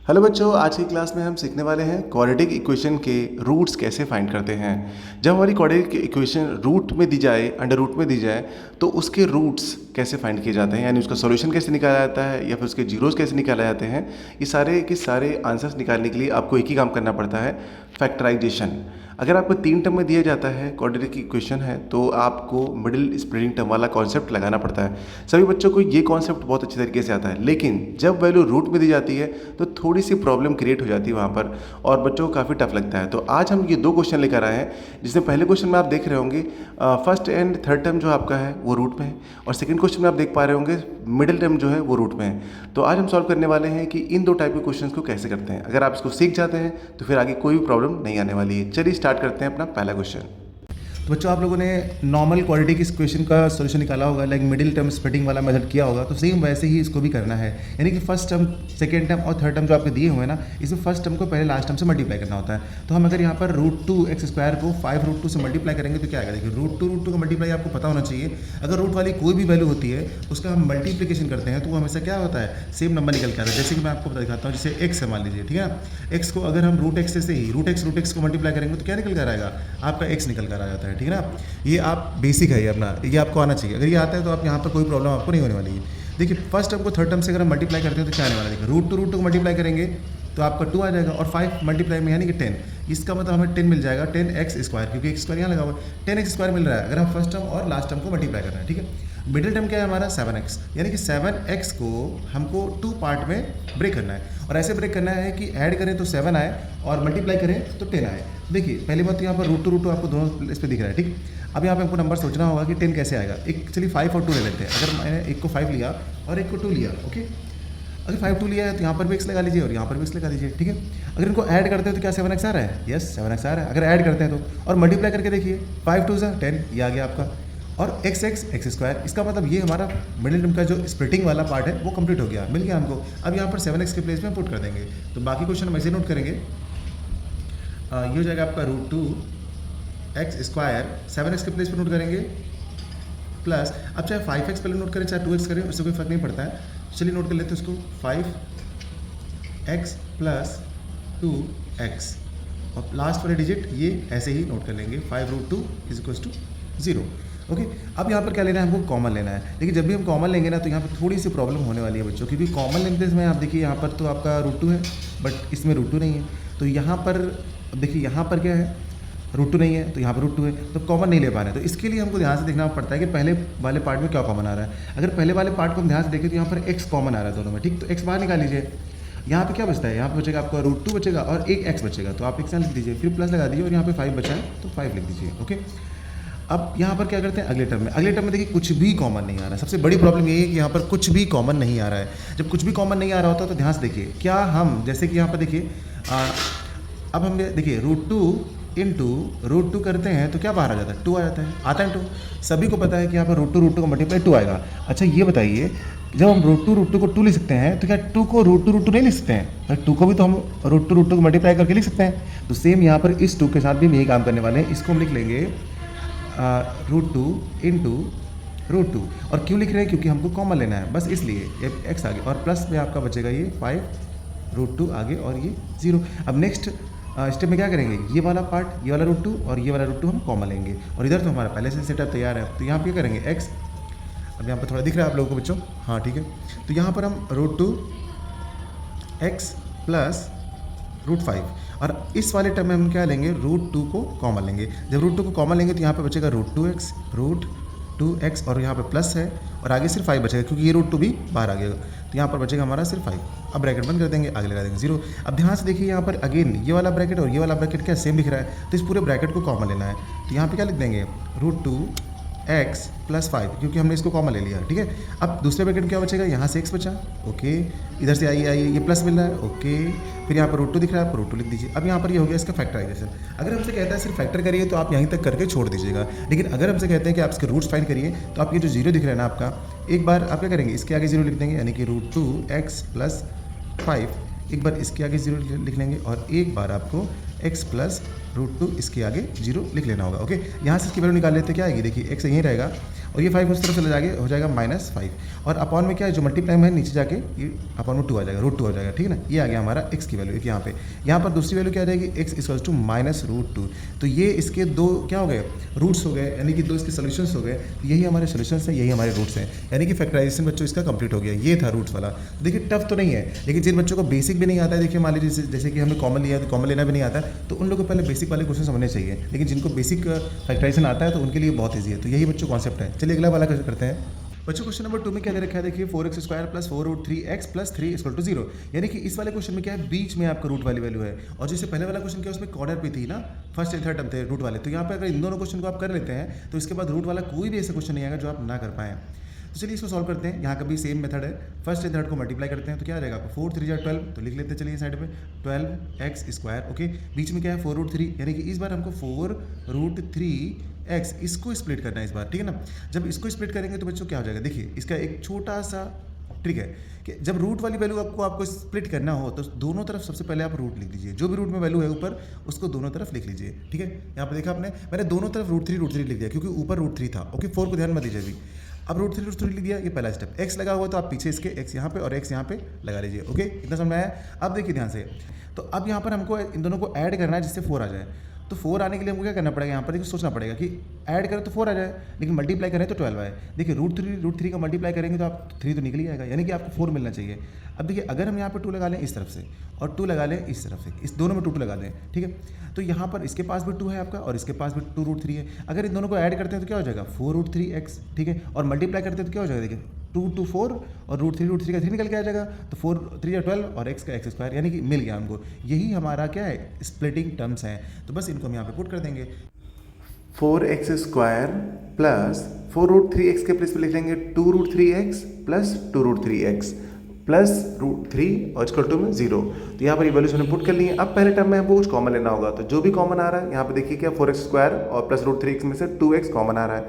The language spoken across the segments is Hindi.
हेलो बच्चों, आज की क्लास में हम सीखने वाले हैं क्वाड्रेटिक इक्वेशन के रूट्स कैसे फाइंड करते हैं। जब हमारी क्वाड्रेटिक इक्वेशन रूट में दी जाए, अंडर रूट में दी जाए, तो उसके रूट्स कैसे फाइंड किए जाते हैं, यानी उसका सॉल्यूशन कैसे निकाला जाता है या फिर उसके जीरोस कैसे निकाले जाते हैं। ये सारे के सारे आंसर्स निकालने के लिए आपको एक ही काम करना पड़ता है, फैक्टराइजेशन। अगर आपको 3 टर्म में दिया जाता है क्वाड्रेटिक इक्वेशन है, तो आपको मिडिल स्प्लिटिंग टर्म वाला कॉन्सेप्ट लगाना पड़ता है। सभी बच्चों को ये कॉन्सेप्ट बहुत अच्छे तरीके से आता है, लेकिन जब वैल्यू रूट में दी जाती है तो थोड़ी सी प्रॉब्लम क्रिएट हो जाती है वहाँ पर, और बच्चों को काफ़ी टफ लगता है। तो आज हम ये 2 क्वेश्चन लेकर आए हैं, जिसमें पहले क्वेश्चन में आप देख रहे होंगे फर्स्ट एंड थर्ड टर्म जो आपका है वो रूट में है, और सेकंड क्वेश्चन में आप देख पा रहे होंगे मिडिल टर्म जो है वो रूट में है। तो आज हम सॉल्व करने वाले हैं कि इन 2 टाइप के क्वेश्चन को कैसे करते हैं। अगर आप इसको सीख जाते हैं तो फिर आगे कोई भी प्रॉब्लम नहीं आने वाली है। चलिए स्टार्ट करते हैं अपना पहला क्वेश्चन। तो बच्चों, आप लोगों ने नॉर्मल क्वाड्रेटिक इक्वेशन का सॉल्यूशन निकाला होगा, लाइक मिडिल टर्म स्प्लिटिंग वाला मेथड किया होगा। तो सेम वैसे ही इसको भी करना है, यानी कि फर्स्ट टर्म, सेकंड टर्म और थर्ड टर्म जो आपके दिए हुए हैं ना, इसमें फर्स्ट टर्म को पहले लास्ट टर्म से मल्टीप्लाई करना होता है। तो हम अगर यहाँ पर √2x² को 5√2 से मल्टीप्लाई करेंगे तो क्या आएगा। देखिए, √2 का मल्टीप्लाई आपको पता होना चाहिए। अगर रूट वाली कोई भी वैल्यू होती है उसका हम मल्टीप्लिकेशन करते हैं तो वो हमेशा क्या होता है, सेम नंबर निकल के आता है। जैसे कि मैं आपको बता दिखाता हूँ, जैसे x है मान लीजिए, ठीक है ना। x को अगर हम √x से ही √x को मल्टीप्लाई करेंगे तो क्या निकल कर आएगा, आपका x निकल कर आ जाता है, ठीक है ना। ये आप बेसिक है, ये अपना, ये आपको आना चाहिए। अगर ये आता है तो आप यहाँ पर कोई प्रॉब्लम आपको नहीं होने वाली है। देखिए, फर्स्ट टर्म को थर्ड टर्म से अगर हम मल्टीप्लाई करते हैं तो क्या आने वाला है। देखिए, √2 को मल्टीप्लाई करेंगे तो आपका 2 आ जाएगा, और 5 मल्टीप्लाई में यानी कि 10, इसका मतलब हमें 10 मिल जाएगा, 10x², क्योंकि x² यहाँ लगा हुआ है, 10x² मिल रहा है अगर हम फर्स्ट टर्म और लास्ट टर्म को मल्टीप्लाई कर रहे हैं, ठीक है। मिडिल टर्म क्या है हमारा, 7x, यानी कि 7x को हमको 2 पार्ट में ब्रेक करना है, और ऐसे ब्रेक करना है कि ऐड करें तो 7 आए और मल्टीप्लाई करें तो 10 आए। देखिए, पहली बात तो यहाँ पर √2 आपको दोनों इस पर दिख रहा है, ठीक। अब यहाँ पे हमको नंबर सोचना होगा कि 10 कैसे आएगा। एक, चलिए 5 और 2 ले लेते हैं। अगर मैंने एक को 5 लिया और एक को 2 लिया, ओके। अगर 5 2 लिया है तो यहाँ पर भी x लगा लीजिए और यहाँ पर भी x लगा लीजिए, ठीक है। अगर इनको ऐड करते हैं तो क्या 7x आ रहा है, यस 7x आ रहा है। अगर ऐड करते हैं तो, और मल्टीप्लाई करके देखिए, 5 2 10, ये आ गया आपका, और x², इसका मतलब ये हमारा मिडिल टर्म का जो स्प्लिटिंग वाला पार्ट है वो कंप्लीट हो गया, मिल गया हमको। अब यहाँ पर 7x के प्लेस में पुट कर देंगे। तो बाकी क्वेश्चन हम ऐसे नोट करेंगे, ये हो जाएगा आपका √2x², 7x के प्लेस पर नोट करेंगे, प्लस, अब चाहे 5x पहले नोट करें चाहे 2x करें, उससे कोई फर्क नहीं पड़ता है। चलिए नोट कर लेते हैं उसको, 5x + 2x, और लास्ट वाले डिजिट ये ऐसे ही नोट कर लेंगे, 5√2 = 0, ओके। अब यहाँ पर क्या लेना है, हमको कॉमन लेना है। देखिए, जब भी हम कॉमन लेंगे ना तो यहाँ पर थोड़ी सी प्रॉब्लम होने वाली है बच्चों, क्योंकि कॉमन लेते समय आप देखिए यहाँ पर तो आपका √2 है, बट इसमें √2 नहीं है। तो यहाँ पर देखिए, यहाँ पर क्या है, √2 नहीं है तो यहाँ पर √2 है, तो कॉमन नहीं ले पा रहे हैं। तो इसके लिए हमको ध्यान से देखना पड़ता है कि पहले वाले पार्ट में क्या कॉमन आ रहा है। अगर पहले वाले पार्ट को हम ध्यान से देखें तो यहाँ पर x कॉमन आ रहा है दोनों में, ठीक। तो x बाहर निकाल लीजिए। यहाँ पे क्या बचता है, यहाँ पे बचेगा आपका √2 बचेगा और एक x बचेगा, तो आप x लिख दीजिए, फिर प्लस लगा दीजिए, और यहाँ पे 5 बचा है तो 5 लिख दीजिए, ओके। अब यहाँ पर क्या करते हैं, अगले टर्म में देखिए कुछ भी कॉमन नहीं आ रहा है। सबसे बड़ी प्रॉब्लम यही है कि यहाँ पर कुछ भी कॉमन नहीं आ रहा है। जब कुछ भी कॉमन नहीं आ रहा होता तो ध्यान से देखिए, क्या हम, जैसे कि यहाँ पर देखिए, अब हम देखिए √2 करते हैं तो क्या बाहर आ जाता है, 2 आ जाता है, आता है 2। सभी को पता है कि यहाँ पर √2 का मल्टीप्लाई 2 आएगा। अच्छा, ये बताइए, जब हम √2 को 2 लिख सकते हैं तो क्या 2 को √2 नहीं लिख सकते हैं, पर 2 को भी तो हम √2 को मल्टीप्लाई करके लिख सकते हैं। तो सेम यहाँ पर इस 2 के साथ भी हम यही काम करने वाले हैं। इसको हम लिख लेंगे √2 √2, और क्यों लिख रहे हैं, क्योंकि हमको कॉमन लेना है, बस इसलिए। ये x आगे, और प्लस में आपका बचेगा ये 5√2 आगे, और ये 0। अब नेक्स्ट स्टेप में क्या करेंगे, ये वाला पार्ट, ये वाला √2 और ये वाला √2 हम कॉमन लेंगे, और इधर तो हमारा पहले से सेटअप तैयार है। तो यहाँ पे क्या करेंगे, x, अब यहाँ पर थोड़ा दिख रहा है आप लोगों को बच्चों, हाँ ठीक है। तो यहाँ पर हम √2x + √5, और इस वाले टर्म में हम क्या लेंगे, √2 को कॉमन लेंगे। जब √2 को कॉमन लेंगे तो यहाँ पे बचेगा √2x, और यहाँ पे प्लस है, और आगे सिर्फ 5 बचेगा, क्योंकि ये √2 भी बाहर आ गया। तो यहाँ पर बचेगा हमारा सिर्फ 5। अब ब्रैकेट बंद कर देंगे, आगे लगा देंगे 0। अब ध्यान से देखिए, यहाँ पर अगेन ये वाला ब्रैकेट और ये वाला ब्रैकेट क्या सेम दिख रहा है, तो इस पूरे ब्रैकेट को कॉमन लेना है। तो यहाँ पे क्या लिख देंगे, √2x + 5, क्योंकि हमने इसको कॉमन ले लिया, ठीक है। अब दूसरे ब्रैकेट में क्या बचेगा, यहाँ से x बचा, ओके, इधर से आइए ये प्लस मिल रहा है, ओके, फिर यहाँ पर √2 दिख रहा है, पर √2 लिख दीजिए। अब यहाँ पर ये हो गया इसका फैक्टराइजेशन। अगर हमसे कहता है सिर्फ फैक्टर करिए तो आप यहीं तक करके छोड़ दीजिएगा, लेकिन अगर हमसे कहते हैं कि आप इसके रूट्स फाइंड करिए, तो आप ये जो 0 दिख रहा है ना आपका, एक बार आप क्या करेंगे, इसके आगे 0 लिख देंगे, यानी कि √2x + 5, एक बार इसके आगे 0 लिख लेंगे, और एक बार आपको x + √2 इसके आगे 0 लिख लेना होगा, ओके। यहाँ से इसकी वैल्यू निकाल लेते, क्या आएगी, देखिए x यहीं रहेगा, और ये 5 उस तरफ चला जाएगा, हो जाएगा -5, और अपॉन में क्या है, जो मल्टीप्लाई में है नीचे जाके ये अपॉन में 2 आ जाएगा, √2 आ जाएगा, ठीक है ना। ये आ गया हमारा x की वैल्यू एक यहाँ पर दूसरी वैल्यू क्या आ जाएगी, x इक्वल्स टू -√2। तो ये इसके दो क्या हो गए, रूट्स हो गए, यानी कि दो इसके सोल्यूशंस हो गए। तो यही हमारे सोल्यूशंस हैं, यही हमारे रूट्स हैं, यानी कि फैक्टराइजेशन बच्चों इसका कंप्लीट हो गया। ये था रूट्स वाला। देखिए टफ तो नहीं है, लेकिन जिन बच्चों को बेसिक भी नहीं आता है, देखिए मान लीजिए जैसे कि हमें कॉमन लिया तो कॉमन लेना भी नहीं आता है, तो उन लोगों को पहले बेसिक वाले क्वेश्चन समझने चाहिए। लेकिन जिनको बेसिक फैक्टराइजेशन आता है तो उनके लिए बहुत ईजी है। तो यही बच्चों कॉन्सेप्ट है। चलिए अगला वाला क्वेश्चन करते हैं। बच्चों क्वेश्चन नंबर 2 में क्या दे रखा है, देखिए 4x² + 4√3x + 3 = 0। यानी कि इस वाले क्वेश्चन में क्या है, बीच में आपका रूट वाली वैल्यू है। और जैसे पहले वाला क्वेश्चन क्या उसमें कॉर्नर पे थी ना, फर्स्ट एंड थर्ड टर्म थे रूट वाले। तो यहाँ पे अगर इन दोनों क्वेश्चन को आप कर लेते हैं तो इसके बाद रूट वाला कोई भी ऐसा क्वेश्चन नहीं आएगा जो आप ना कर पाएँ। तो चलिए इसको सॉल्व करते हैं। यहाँ का भी सेम मेथड है, फर्स्ट एंड थर्ड को मल्टीप्लाई करते हैं तो क्या आ जाएगा आपको 4 3 12, तो लिख लेते हैं चलिए साइड पे 12x²। ओके, बीच में क्या है 4√3, यानी कि इस बार हमको 4√3x इसको स्प्लिट करना है इस बार, ठीक है ना। जब इसको स्प्लिट करेंगे तो बच्चों क्या हो जाएगा, देखिए इसका एक छोटा सा ट्रिक है कि जब रूट वाली वैल्यू आपको स्प्लिट करना हो तो दोनों तरफ सबसे पहले आप रूट लिख लीजिए। जो भी रूट में वैल्यू है ऊपर उसको दोनों तरफ लिख लीजिए, ठीक है। यहाँ पर देखा आपने, मैंने दोनों तरफ √3 लिख दिया क्योंकि ऊपर √3 था। ओके, 4 को ध्यान मत दीजिए अभी। अब √3 लिख दिया, ये पहला स्टेप। x लगा हुआ तो आप पीछे इसके x यहाँ पे और x यहाँ पे लगा लीजिए। ओके, इतना समझ में आया। अब देखिए ध्यान से, तो अब यहाँ पर हमको इन दोनों को ऐड करना है जिससे 4 आ जाए। तो 4 आने के लिए हमको क्या करना पड़ेगा, यहाँ पर देखिए सोचना पड़ेगा कि ऐड करें तो 4 आ जाए, लेकिन मल्टीप्लाई करें तो 12 आए। देखिए √3 का मल्टीप्लाई करेंगे तो आप 3 तो निकल ही आएगा, यानी कि आपको 4 मिलना चाहिए। अब देखिए अगर हम यहाँ पर 2 लगा लें इस तरफ से और 2 लगा लें इस तरफ से, इस दोनों में 2 लगा दें, ठीक है। तो यहाँ पर इसके पास भी 2 है आपका और इसके पास भी 2√3 है। अगर इन दोनों को ऐड करते हैं तो क्या हो जाएगा 4√3x, ठीक है। और मल्टीप्लाई करते हैं तो क्या हो जाएगा, देखिए 2 2 4 और √3 का 3 निकल के आ जाएगा। तो 4 3 12 और x का x², यानी कि मिल गया हमको। यही हमारा क्या है, स्प्लिटिंग टर्म्स हैं। तो बस इनको हम यहाँ पे पुट कर देंगे। 4x² प्लस 4√3x के प्लेस पे लिख लेंगे 2√3x प्लस 2√3x प्लस √3 और इक्वल टू में 0। तो यहाँ पर ये वैल्यूज हमने पुट कर ली है। अब पहले टर्म में हमको कुछ कॉमन लेना होगा, तो जो भी कॉमन आ रहा है यहाँ पे देखिए क्या 4x² और प्लस √3x में से 2x कॉमन आ रहा है।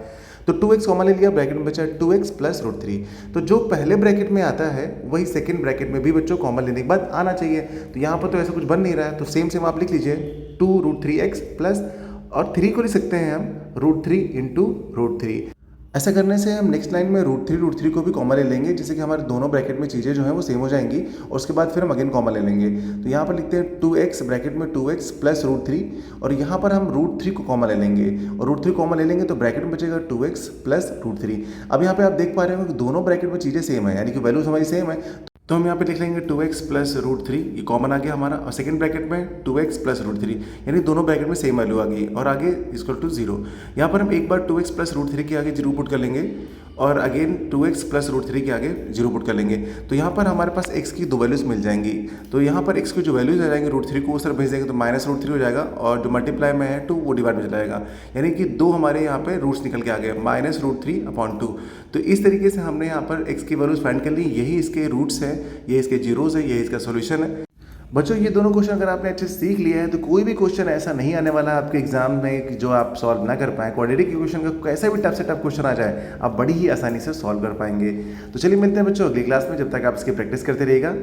तो 2x कॉमन ले लिया, ब्रैकेट में बचा 2x प्लस √3। तो जो पहले ब्रैकेट में आता है वही सेकंड ब्रैकेट में भी बच्चों कॉमन लेने के बाद आना चाहिए। तो यहाँ पर तो ऐसा कुछ बन नहीं रहा है, तो सेम आप लिख लीजिए 2√3x प्लस, और 3 को लिख सकते हैं हम √3 × √3। ऐसा करने से हम नेक्स्ट लाइन में √3 को भी कॉमन ले लेंगे, जिससे कि हमारे दोनों ब्रैकेट में चीज़ें जो हैं वो सेम हो जाएंगी। और उसके बाद फिर हम अगेन कॉमन ले लेंगे। तो यहाँ पर लिखते हैं 2x ब्रैकेट में 2x प्लस √3, और यहाँ पर हम √3 को कॉमन ले लेंगे। और √3 कॉमन ले लेंगे तो ब्रैकेट में बचेगा 2x प्लस √3। अब यहाँ पे आप देख पा रहे हो कि दोनों ब्रैकेट में चीज़ें सेम है, यानी कि वैल्यूज हमारी सेम है। तो हम यहाँ पे लिख लेंगे 2x प्लस √3, ये कॉमन आ गया हमारा। और सेकंड ब्रैकेट में 2x प्लस √3, यानी दोनों ब्रैकेट में सेम वैल्यू आ गई। और आगे इक्वल टू 0। यहाँ पर हम एक बार 2x प्लस √3 के आगे 0 पुट कर लेंगे, और अगेन 2x प्लस √3 के आगे 0 पुट कर लेंगे। तो यहाँ पर हमारे पास x की दो वैल्यूज मिल जाएंगी। तो यहाँ पर x की जो वैल्यूज आ जाएंगे √3 को उस तरफ भेज देंगे तो -√3 हो जाएगा, और जो मल्टीप्लाई में है 2 वो डिवाइड में चला जाएगा, यानी कि 2 हमारे यहाँ पे रूट्स निकल के आ गए -√3/2। तो इस तरीके से हमने यहाँ पर x की वैल्यूज फाइंड कर ली। यही इसके रूट्स हैं, ये इसके जीरोस है, ये इसका सोल्यूशन है। बच्चों ये दोनों क्वेश्चन अगर आपने अच्छे से सीख लिया है तो कोई भी क्वेश्चन ऐसा नहीं आने वाला आपके एग्जाम में कि जो आप सॉल्व ना कर पाएँ। क्वाड्रेटिक इक्वेशन का कैसा भी टफ से टफ क्वेश्चन आ जाए आप बड़ी ही आसानी से सॉल्व कर पाएंगे। तो चलिए मिलते हैं बच्चों अगली क्लास में, जब तक आप इसकी प्रैक्टिस करते रहिएगा।